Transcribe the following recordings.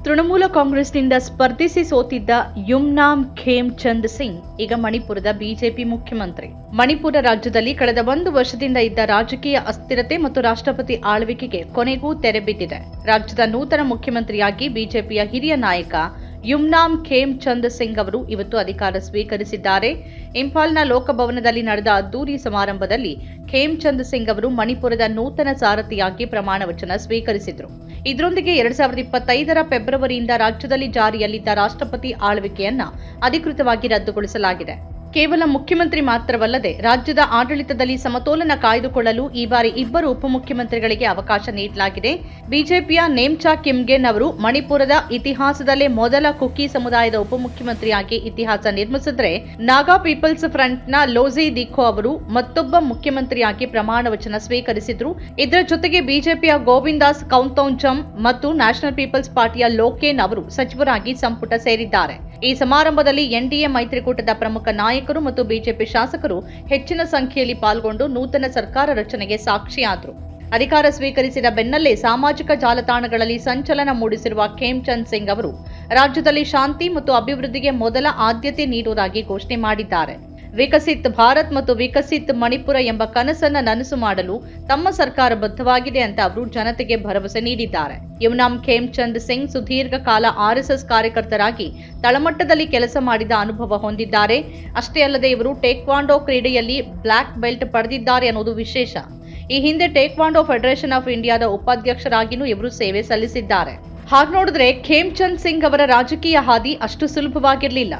ತೃಣಮೂಲ ಕಾಂಗ್ರೆಸ್ನಿಂದ ಸ್ಪರ್ಧಿಸಿ ಸೋತಿದ್ದ ಯುಮ್ನಾಮ್ ಖೇಮ್ಚಂದ್ ಸಿಂಗ್ ಈಗ ಮಣಿಪುರದ ಬಿಜೆಪಿ ಮುಖ್ಯಮಂತ್ರಿ. ಮಣಿಪುರ ರಾಜ್ಯದಲ್ಲಿ ಕಳೆದ 1 ವರ್ಷದಿಂದ ಇದ್ದ ರಾಜಕೀಯ ಅಸ್ಥಿರತೆ ಮತ್ತು ರಾಷ್ಟ್ರಪತಿ ಆಳ್ವಿಕೆಗೆ ಕೊನೆಗೂ ತೆರೆ ಬಿದ್ದಿದೆ. ರಾಜ್ಯದ ನೂತನ ಮುಖ್ಯಮಂತ್ರಿಯಾಗಿ ಬಿಜೆಪಿಯ ಹಿರಿಯ ನಾಯಕ ಯುಮ್ನಾಮ್ ಖೇಮ್ಚಂದ್ ಸಿಂಗ್ ಅವರು ಇವತ್ತು ಅಧಿಕಾರ ಸ್ವೀಕರಿಸಿದ್ದಾರೆ. ಇಂಫಾಲ್ನ ಲೋಕಭವನದಲ್ಲಿ ನಡೆದ ಅದ್ದೂರಿ ಸಮಾರಂಭದಲ್ಲಿ ಖೇಮ್ಚಂದ್ ಸಿಂಗ್ ಅವರು ಮಣಿಪುರದ ನೂತನ ಸಾರಥಿಯಾಗಿ ಪ್ರಮಾಣ ವಚನ ಸ್ವೀಕರಿಸಿದರು. ಇದರೊಂದಿಗೆ 2025ರ ಫೆಬ್ರವರಿಯಿಂದ ರಾಜ್ಯದಲ್ಲಿ ಜಾರಿಯಲ್ಲಿದ್ದ ರಾಷ್ಟ್ರಪತಿ ಆಳ್ವಿಕೆಯನ್ನ ಅಧಿಕೃತವಾಗಿ ರದ್ದುಗೊಳಿಸಲಾಗಿದೆ. ಕೇವಲ ಮುಖ್ಯಮಂತ್ರಿ ಮಾತ್ರವಲ್ಲದೆ ರಾಜ್ಯದ ಆಡಳಿತದಲ್ಲಿ ಸಮತೋಲನ ಕಾಯ್ದುಕೊಳ್ಳಲು ಈ ಬಾರಿ 2 ಉಪಮುಖ್ಯಮಂತ್ರಿಗಳಿಗೆ ಅವಕಾಶ ನೀಡಲಾಗಿದೆ. ಬಿಜೆಪಿಯ ನೇಮ್ಚಾ ಕಿಮ್ಗೆನ್ ಅವರು ಮಣಿಪುರದ ಇತಿಹಾಸದಲ್ಲೇ ಮೊದಲ ಕುಕಿ ಸಮುದಾಯದ ಉಪಮುಖ್ಯಮಂತ್ರಿಯಾಗಿ ಇತಿಹಾಸ ನಿರ್ಮಿಸಿದರೆ, ನಾಗಾ ಪೀಪಲ್ಸ್ ಫ್ರಂಟ್ನ ಲೋಜಿ ದಿಖೋ ಅವರು ಮತ್ತೊಬ್ಬ ಮುಖ್ಯಮಂತ್ರಿಯಾಗಿ ಪ್ರಮಾಣ ವಚನ ಸ್ವೀಕರಿಸಿದ್ರು. ಇದರ ಜೊತೆಗೆ ಬಿಜೆಪಿಯ ಗೋವಿಂದಾಸ್ ಕೌಂತೌಂಜಂ ಮತ್ತು ನ್ಯಾಷನಲ್ ಪೀಪಲ್ಸ್ ಪಾರ್ಟಿಯ ಲೋಕೇನ್ ಅವರು ಸಚಿವರಾಗಿ ಸಂಪುಟ ಸೇರಿದ್ದಾರೆ. ಈ ಸಮಾರಂಭದಲ್ಲಿ ಎನ್ಡಿಎ ಮೈತ್ರಿಕೂಟದ ಪ್ರಮುಖ ನಾಯಕರು ಮತ್ತು ಬಿಜೆಪಿ ಶಾಸಕರು ಹೆಚ್ಚಿನ ಸಂಖ್ಯೆಯಲ್ಲಿ ಪಾಲ್ಗೊಂಡು ನೂತನ ಸರ್ಕಾರ ರಚನೆಗೆ ಸಾಕ್ಷಿಯಾದರು. ಅಧಿಕಾರ ಸ್ವೀಕರಿಸಿದ ಬೆನ್ನಲ್ಲೇ ಸಾಮಾಜಿಕ ಜಾಲತಾಣಗಳಲ್ಲಿ ಸಂಚಲನ ಮೂಡಿಸಿರುವ ಖೇಮ್ಚಂದ್ ಸಿಂಗ್ ಅವರು ರಾಜ್ಯದಲ್ಲಿ ಶಾಂತಿ ಮತ್ತು ಅಭಿವೃದ್ಧಿಗೆ ಮೊದಲ ಆದ್ಯತೆ ನೀಡುವುದಾಗಿ ಘೋಷಣೆ ಮಾಡಿದ್ದಾರೆ. ವಿಕಸಿತ್ ಭಾರತ್ ಮತ್ತು ವಿಕಸಿತ್ ಮಣಿಪುರ ಎಂಬ ಕನಸನ್ನ ನನಸು ಮಾಡಲು ತಮ್ಮ ಸರ್ಕಾರ ಬದ್ಧವಾಗಿದೆ ಅಂತ ಅವರು ಜನತೆಗೆ ಭರವಸೆ ನೀಡಿದ್ದಾರೆ. ಯುಮ್ನಾಮ್ ಖೇಮ್ಚಂದ್ ಸಿಂಗ್ ಸುದೀರ್ಘ ಕಾಲ ಆರ್ಎಸ್ಎಸ್ ಕಾರ್ಯಕರ್ತರಾಗಿ ತಳಮಟ್ಟದಲ್ಲಿ ಕೆಲಸ ಮಾಡಿದ ಅನುಭವ ಹೊಂದಿದ್ದಾರೆ. ಅಷ್ಟೇ ಅಲ್ಲದೆ ಇವರು ಟೇಕ್ವಾಂಡೋ ಕ್ರೀಡೆಯಲ್ಲಿ ಬ್ಲಾಕ್ ಬೆಲ್ಟ್ ಪಡೆದಿದ್ದಾರೆ ಅನ್ನೋದು ವಿಶೇಷ. ಈ ಹಿಂದೆ ಟೇಕ್ವಾಂಡೋ ಫೆಡರೇಷನ್ ಆಫ್ ಇಂಡಿಯಾದ ಉಪಾಧ್ಯಕ್ಷರಾಗಿಯೂ ಇವರು ಸೇವೆ ಸಲ್ಲಿಸಿದ್ದಾರೆ. ಹಾಗೆ ನೋಡಿದ್ರೆ ಖೇಮ್ಚಂದ್ ಸಿಂಗ್ ಅವರ ರಾಜಕೀಯ ಹಾದಿ ಅಷ್ಟು ಸುಲಭವಾಗಿರಲಿಲ್ಲ.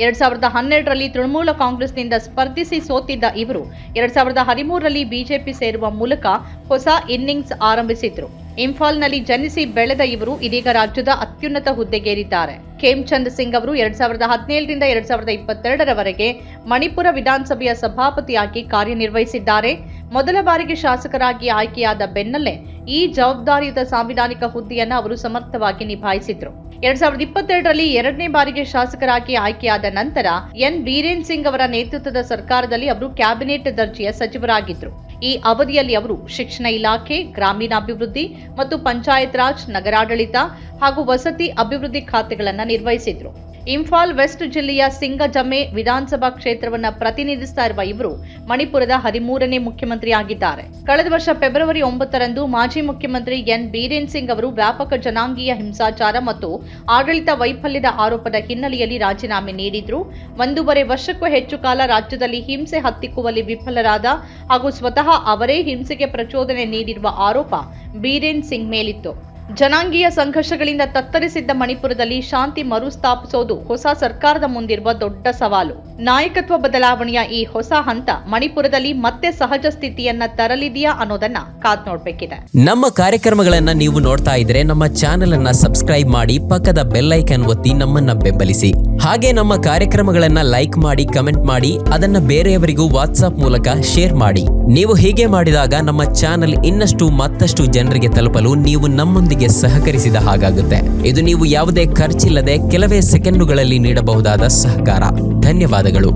2012ರಲ್ಲಿ ತೃಣಮೂಲ ಕಾಂಗ್ರೆಸ್ನಿಂದ ಸ್ಪರ್ಧಿಸಿ ಸೋತಿದ್ದ ಇವರು 2013ರಲ್ಲಿ ಬಿಜೆಪಿ ಸೇರುವ ಮೂಲಕ ಹೊಸ ಇನ್ನಿಂಗ್ಸ್ ಆರಂಭಿಸಿದ್ರು. ಇಂಫಾಲ್ನಲ್ಲಿ ಜನಿಸಿ ಬೆಳೆದ ಇವರು ಇದೀಗ ರಾಜ್ಯದ ಅತ್ಯುನ್ನತ ಹುದ್ದೆಗೇರಿದ್ದಾರೆ. ಖೇಮ್ಚಂದ್ ಸಿಂಗ್ ಅವರು 2017ರಿಂದ 2022ರವರೆಗೆ ಮಣಿಪುರ ವಿಧಾನಸಭೆಯ ಸಭಾಪತಿಯಾಗಿ ಕಾರ್ಯನಿರ್ವಹಿಸಿದ್ದಾರೆ. ಮೊದಲ ಬಾರಿಗೆ ಶಾಸಕರಾಗಿ ಆಯ್ಕೆಯಾದ ಬೆನ್ನಲ್ಲೇ ಈ ಜವಾಬ್ದಾರಿಯುತ ಸಾಂವಿಧಾನಿಕ ಹುದ್ದೆಯನ್ನು ಅವರು ಸಮರ್ಥವಾಗಿ ನಿಭಾಯಿಸಿದ್ರು. 2022ರಲ್ಲಿ 2ನೇ ಬಾರಿಗೆ ಶಾಸಕರಾಗಿ ಆಯ್ಕೆಯಾದ ನಂತರ ಎನ್ ಬೀರೇನ್ ಸಿಂಗ್ ಅವರ ನೇತೃತ್ವದ ಸರ್ಕಾರದಲ್ಲಿ ಅವರು ಕ್ಯಾಬಿನೆಟ್ ದರ್ಜೆಯ ಸಚಿವರಾಗಿದ್ದರು. ಈ ಅವಧಿಯಲ್ಲಿ ಅವರು ಶಿಕ್ಷಣ ಇಲಾಖೆ, ಗ್ರಾಮೀಣಾಭಿವೃದ್ಧಿ ಮತ್ತು ಪಂಚಾಯತ್ ರಾಜ್, ನಗರಾಡಳಿತ ಹಾಗೂ ವಸತಿ ಅಭಿವೃದ್ಧಿ ಖಾತೆಗಳನ್ನು ನಿರ್ವಹಿಸಿದ್ರು. ಇಂಫಾಲ್ ವೆಸ್ಟ್ ಜಿಲ್ಲೆಯ ಸಿಂಗಜಮೆ ವಿಧಾನಸಭಾ ಕ್ಷೇತ್ರವನ್ನು ಪ್ರತಿನಿಧಿಸ್ತಾ ಇರುವ ಇವರು ಮಣಿಪುರದ 13ನೇ ಮುಖ್ಯಮಂತ್ರಿಯಾಗಿದ್ದಾರೆ. ಕಳೆದ ವರ್ಷ ಫೆಬ್ರವರಿ 9ರಂದು ಮಾಜಿ ಮುಖ್ಯಮಂತ್ರಿ ಎನ್ ಬೀರೇನ್ ಸಿಂಗ್ ಅವರು ವ್ಯಾಪಕ ಜನಾಂಗೀಯ ಹಿಂಸಾಚಾರ ಮತ್ತು ಆಡಳಿತ ವೈಫಲ್ಯದ ಆರೋಪದ ಹಿನ್ನೆಲೆಯಲ್ಲಿ ರಾಜೀನಾಮೆ ನೀಡಿದ್ರು. 1.5 ವರ್ಷಕ್ಕೂ ಹೆಚ್ಚು ಕಾಲ ರಾಜ್ಯದಲ್ಲಿ ಹಿಂಸೆ ಹತ್ತಿಕ್ಕುವಲ್ಲಿ ವಿಫಲರಾದ ಹಾಗೂ ಸ್ವತಃ ಅವರೇ ಹಿಂಸೆಗೆ ಪ್ರಚೋದನೆ ನೀಡಿರುವ ಆರೋಪ ಬೀರೇನ್ ಸಿಂಗ್ ಮೇಲಿತ್ತು. ಜನಾಂಗೀಯ ಸಂಘರ್ಷಗಳಿಂದ ತತ್ತರಿಸಿದ್ದ ಮಣಿಪುರದಲ್ಲಿ ಶಾಂತಿ ಮರುಸ್ಥಾಪಿಸೋದು ಹೊಸ ಸರ್ಕಾರದ ಮುಂದಿರುವ ದೊಡ್ಡ ಸವಾಲು. ನಾಯಕತ್ವ ಬದಲಾವಣೆಯ ಈ ಹೊಸ ಹಂತ ಮಣಿಪುರದಲ್ಲಿ ಮತ್ತೆ ಸಹಜ ಸ್ಥಿತಿಯನ್ನ ತರಲಿದೆಯಾ ಅನ್ನೋದನ್ನ ಕಾದ್ ನೋಡ್ಬೇಕಿದೆ. ನಮ್ಮ ಕಾರ್ಯಕ್ರಮಗಳನ್ನ ನೀವು ನೋಡ್ತಾ ಇದ್ರೆ ನಮ್ಮ ಚಾನೆಲ್ ಅನ್ನ ಸಬ್ಸ್ಕ್ರೈಬ್ ಮಾಡಿ, ಪಕ್ಕದ ಬೆಲ್ ಐಕಾನ್ ಒತ್ತಿ ನಮ್ಮನ್ನ ಬೆಂಬಲಿಸಿ. ಹಾಗೆ ನಮ್ಮ ಕಾರ್ಯಕ್ರಮಗಳನ್ನ ಲೈಕ್ ಮಾಡಿ, ಕಮೆಂಟ್ ಮಾಡಿ, ಅದನ್ನ ಬೇರೆಯವರಿಗೂ ವಾಟ್ಸ್ಆಪ್ ಮೂಲಕ ಶೇರ್ ಮಾಡಿ. ನೀವು ಹೀಗೆ ಮಾಡಿದಾಗ ನಮ್ಮ ಚಾನೆಲ್ ಮತ್ತಷ್ಟು ಜನರಿಗೆ ತಲುಪಲು ನೀವು ನಮ್ಮೊಂದಿಗೆ ಸಹಕರಿಸಿದ ಹಾಗಾಗುತ್ತೆ. ಇದು ನೀವು ಯಾವುದೇ ಖರ್ಚಿಲ್ಲದೆ ಕೆಲವೇ ಸೆಕೆಂಡುಗಳಲ್ಲಿ ನೀಡಬಹುದಾದ ಸಹಕಾರ. ಧನ್ಯವಾದಗಳು.